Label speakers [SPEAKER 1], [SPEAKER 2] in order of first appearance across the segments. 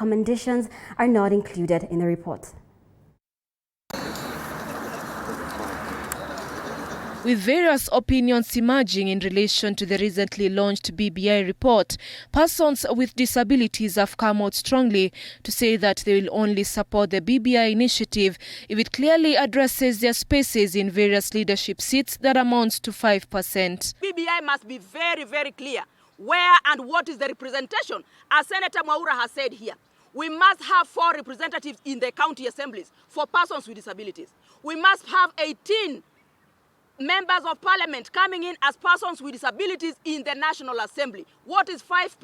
[SPEAKER 1] Recommendations are not included in the report.
[SPEAKER 2] With various opinions emerging in relation to the recently launched BBI report, persons with disabilities have come out strongly to say that they will only support the BBI initiative if it clearly addresses their spaces in various leadership seats that amounts to 5%.
[SPEAKER 3] BBI must be very, very clear where and what is the representation. As Senator Mwaura has said here, we must have 4 representatives in the county assemblies for persons with disabilities. We must have 18 members of parliament coming in as persons with disabilities in the National Assembly. What is 5%?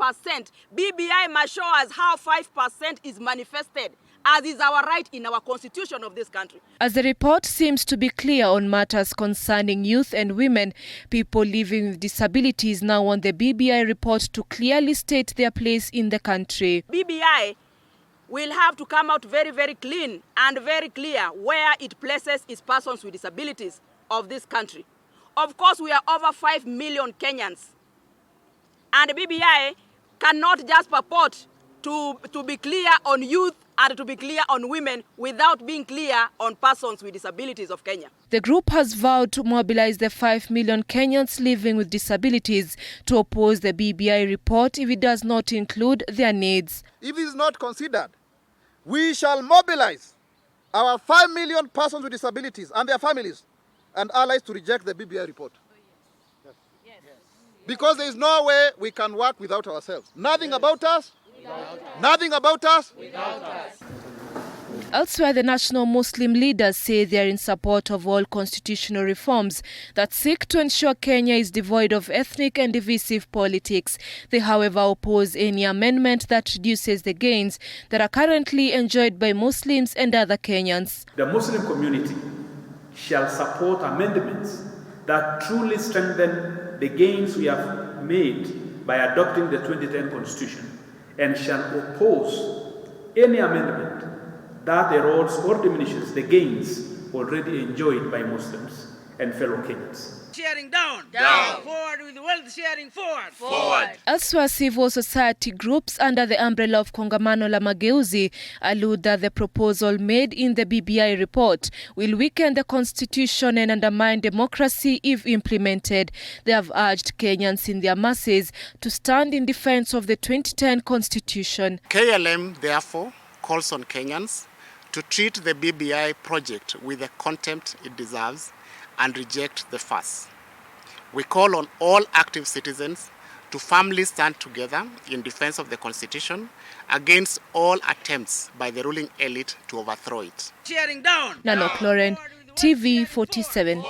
[SPEAKER 3] BBI must show us how 5% is manifested, as is our right in our constitution of this country.
[SPEAKER 2] As the report seems to be clear on matters concerning youth and women, people living with disabilities now want the BBI report to clearly state their place in the country.
[SPEAKER 3] BBI will have to come out very, very clean and very clear where it places its persons with disabilities of this country. Of course, we are over 5 million Kenyans, and BBI cannot just purport to be clear on youth and to be clear on women without being clear on persons with disabilities of Kenya.
[SPEAKER 2] The group has vowed to mobilize the 5 million Kenyans living with disabilities to oppose the BBI report if it does not include their needs.
[SPEAKER 4] If it is not considered, we shall mobilize our 5 million persons with disabilities and their families and allies to reject the BBI report. Yes. Because there is no way we can work without ourselves. Nothing about us. Nothing about us. Without us.
[SPEAKER 2] Elsewhere, the national Muslim leaders say they are in support of all constitutional reforms that seek to ensure Kenya is devoid of ethnic and divisive politics. They, however, oppose any amendment that reduces the gains that are currently enjoyed by Muslims and other Kenyans.
[SPEAKER 5] The Muslim community shall support amendments that truly strengthen the gains we have made by adopting the 2010 Constitution, and shall oppose any amendment that erodes or diminishes the gains already enjoyed by Muslims and fellow Kenyans.
[SPEAKER 6] Sharing down. Down. Forward with wealth sharing, forward.
[SPEAKER 2] Forward. Elsewhere, civil society groups under the umbrella of Kongamano la Mageuzi allude that the proposal made in the BBI report will weaken the constitution and undermine democracy if implemented. They have urged Kenyans in their masses to stand in defense of the 2010 constitution.
[SPEAKER 7] KLM, therefore, calls on Kenyans to treat the BBI project with the contempt it deserves and reject the fuss. We call on all active citizens to firmly stand together in defense of the Constitution against all attempts by the ruling elite to overthrow it.
[SPEAKER 6] Sharing down.
[SPEAKER 2] Nanok Lauren, TV 47.